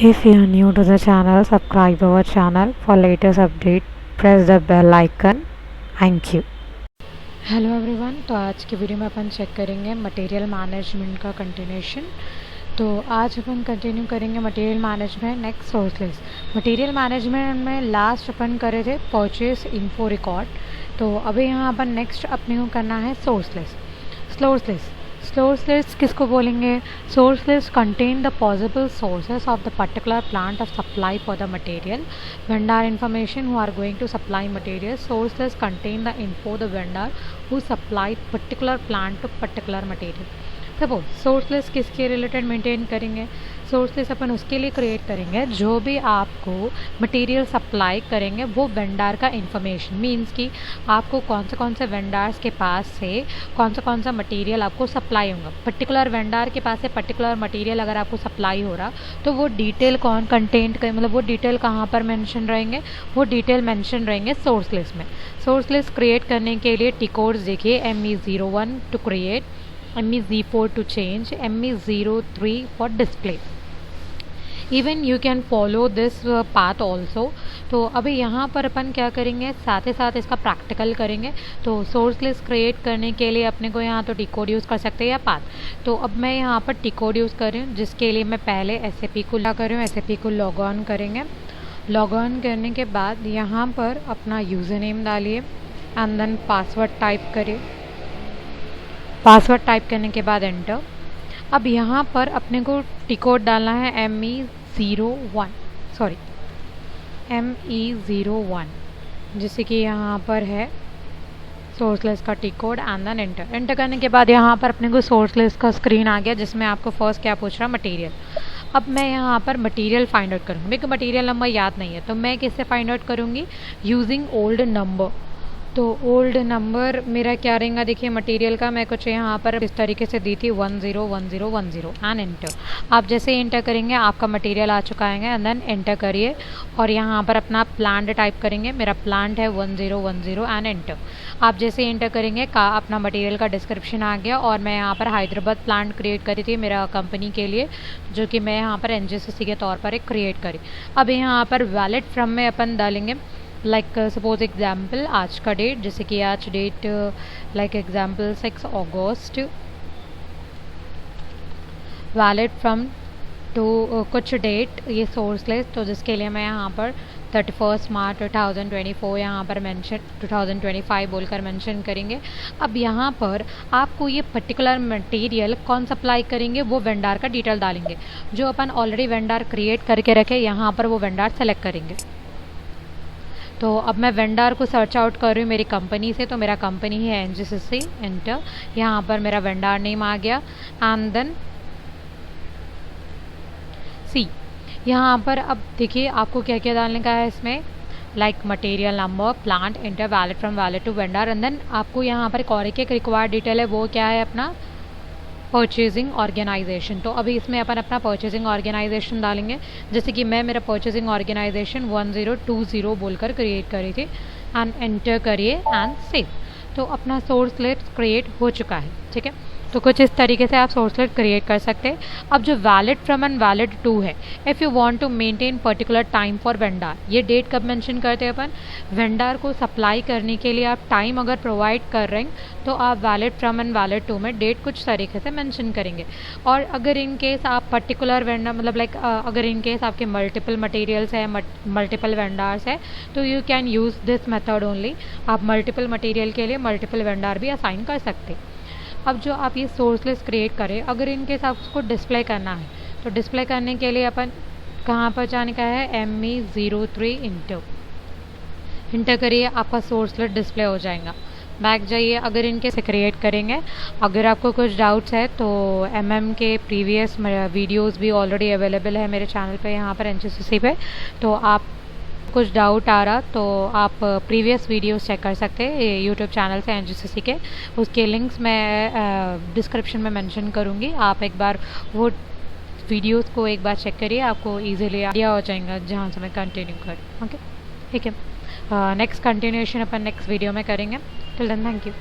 If you are new to the channel, subscribe our channel for latest update. Press the bell icon. Thank you. Hello everyone, तो आज के video में अपन check करेंगे material management का continuation. तो आज अपन continue करेंगे material management next source list. Material management में लास्ट अपन करे थे परचेज इन्फो रिकॉर्ड। तो अभी यहाँ अपन नेक्स्ट अपने को करना है सोर्स लिस्ट। सोर्स लिस्ट किसको बोलेंगे? Source list contain the possible sources of the particular plant of supply for the material, vendor information who are going to supply material. Source list contain the info the vendor who supplied particular plant to particular material. Suppose source list किसके related maintain करेंगे? Source list अपन उसके लिए create करेंगे जो भी आपको material supply करेंगे वो वेंडर का इन्फॉर्मेशन, मींस कि आपको कौन से वेंडर्स के पास से कौन सा मटेरियल आपको सप्लाई होगा। पर्टिकुलर वेंडर के पास से पर्टिकुलर मटेरियल अगर आपको सप्लाई हो रहा तो वो डिटेल मतलब वो डिटेल कहाँ पर मेंशन रहेंगे? वो डिटेल मेंशन रहेंगे सोर्स लिस्ट में। सोर्स लिस्ट क्रिएट करने के लिए टी कोड्स देखिए, ME01 to create, ME04 to change, ME03 for display. Even you can follow this path also. तो अभी यहाँ पर अपन क्या करेंगे, साथ ही साथ इसका प्रैक्टिकल करेंगे। तो सोर्स लिस्ट क्रिएट करने के लिए अपने को यहाँ तो टी कोड यूज़ कर सकते हैं या पाथ। तो अब मैं यहाँ पर टी कोड यूज़ कर रही हूँ, जिसके लिए मैं पहले SAP को कर रही हूँ। SAP को लॉग ऑन करेंगे। लॉग ऑन करने के बाद यहाँ पर अपना यूज़र नेम डालिए एंड देन पासवर्ड टाइप करिए। पासवर्ड टाइप करने के बाद एंटर। अब यहाँ पर अपने को टी कोड डालना है ME01, जैसे कि यहाँ पर है सोर्स लिस्ट का T code and then enter. Enter करने के बाद यहाँ पर अपने को सोर्स लिस्ट का स्क्रीन आ गया, जिसमें आपको फर्स्ट क्या पूछ रहा है? मटेरियल। अब मैं यहाँ पर मटेरियल फाइंड आउट करूँगी। मेरे को मटेरियल नंबर याद नहीं है, तो मैं किससे फाइंड आउट करूँगी? Using old number. तो ओल्ड नंबर मेरा क्या रहेगा? देखिए मटेरियल का मैं कुछ यहाँ पर इस तरीके से दी थी 101010 एंड एंटर। आप जैसे ही एंटर करेंगे आपका मटेरियल आ चुका है एंड देन एंटर करिए और यहाँ पर अपना प्लांट टाइप करेंगे। मेरा प्लांट है 1010 एंड एंटर। आप जैसे ही एंटर करेंगे अपना मटेरियल का डिस्क्रिप्शन आ गया और मैं यहाँ पर हैदराबाद प्लांट क्रिएट करी थी मेरा कंपनी के लिए, जो कि मैं यहाँ पर NGCC के तौर पर एक क्रिएट करी। अब यहाँ पर वैलिड फ्रॉम में अपन डालेंगे लाइक सपोज एग्जाम्पल आज का डेट, जैसे कि आज डेट लाइक एग्जाम्पल 6 अगस्त, वैलिड फ्रॉम टू कुछ डेट ये सोर्स लिस्ट। तो जिसके लिए मैं यहाँ पर 31 मार्च 2024 यहाँ पर मेंशन 2025 बोलकर मेंशन करेंगे। अब यहाँ पर आपको ये पर्टिकुलर मटेरियल कौन सप्लाई करेंगे वो वेंडर का डिटेल डालेंगे। जो अपन ऑलरेडी वेंडर क्रिएट करके रखे यहाँ पर वो वेंडर सेलेक्ट करेंगे। तो अब मैं वेंडर को सर्च आउट कर रही हूँ मेरी कंपनी से, तो मेरा कंपनी है NGCC, एंटर। यहाँ पर मेरा वेंडर नेम आ गया एंड देन सी। यहाँ पर अब देखिए आपको क्या क्या डालने का है इसमें, like material number, plant, enter, valid from valid to vendor and then आपको यहाँ पर एक और एक रिक्वायर्ड डिटेल है, वो क्या है? अपना परचेजिंग ऑर्गेनाइजेशन। तो अभी इसमें अपन अपना परचेजिंग ऑर्गेनाइजेशन डालेंगे, जैसे कि मैं मेरा परचेजिंग ऑर्गेनाइजेशन 1020 बोलकर क्रिएट करी थी एंड एंटर करिए एंड सेव। तो अपना सोर्स लिस्ट क्रिएट हो चुका है, ठीक है। तो कुछ इस तरीके से आप सोर्स लिस्ट क्रिएट कर सकते हैं। अब जो valid from and valid to है, if you want to maintain particular time for vendor, ये डेट कब मेंशन करते हैं अपन? वेंडर को सप्लाई करने के लिए आप टाइम अगर प्रोवाइड कर रहे हैं तो आप valid from and valid to में डेट कुछ तरीके से मेंशन करेंगे। और अगर इन केस आप पर्टिकुलर वेंडर मतलब लाइक अगर इन केस आपके मल्टीपल मटेरियल्स है, मल्टीपल वेंडर्स है, तो you can use this method only. आप मल्टीपल मटेरियल के लिए मल्टीपल वेंडर भी असाइन कर सकते हैं। अब जो आप ये सोर्स लिस्ट क्रिएट करें, अगर इन केस आप उसको डिस्प्ले करना है तो डिस्प्ले करने के लिए अपन कहाँ पर जाने का है? ME03 इंटर करिए, आपका सोर्स लिस्ट डिस्प्ले हो जाएगा। बैक जाइए। अगर इनके से क्रिएट करेंगे, अगर आपको कुछ डाउट्स है तो MM के प्रीवियस वीडियोस भी ऑलरेडी अवेलेबल है मेरे चैनल पे, यहाँ पर NGCC पे। तो आप कुछ डाउट आ रहा तो आप प्रीवियस वीडियोस चेक कर सकते हैं यूट्यूब चैनल से NGCC के। उसके लिंक्स मैं डिस्क्रिप्शन में मेंशन करूँगी। आप एक बार वो वीडियोस को एक बार चेक करिए, आपको इजीली आइडिया हो जाएगा जहाँ से मैं कंटिन्यू करूँ। ओके, ठीक है। नेक्स्ट कंटिन्यूएशन अपन नेक्स्ट वीडियो में करेंगे। Till then thank you.